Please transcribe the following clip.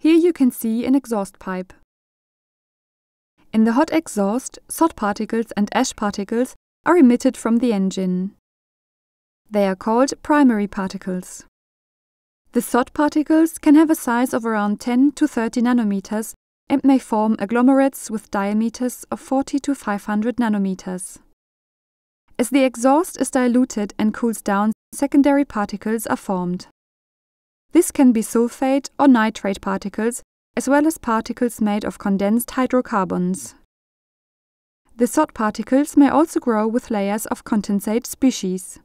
Here you can see an exhaust pipe. In the hot exhaust, sod particles and ash particles are emitted from the engine. They are called primary particles. The sod particles can have a size of around 10 to 30 nanometers and may form agglomerates with diameters of 40 to 500 nanometers. As the exhaust is diluted and cools down, secondary particles are formed. This can be sulfate or nitrate particles, as well as particles made of condensed hydrocarbons. The sod particles may also grow with layers of condensate species.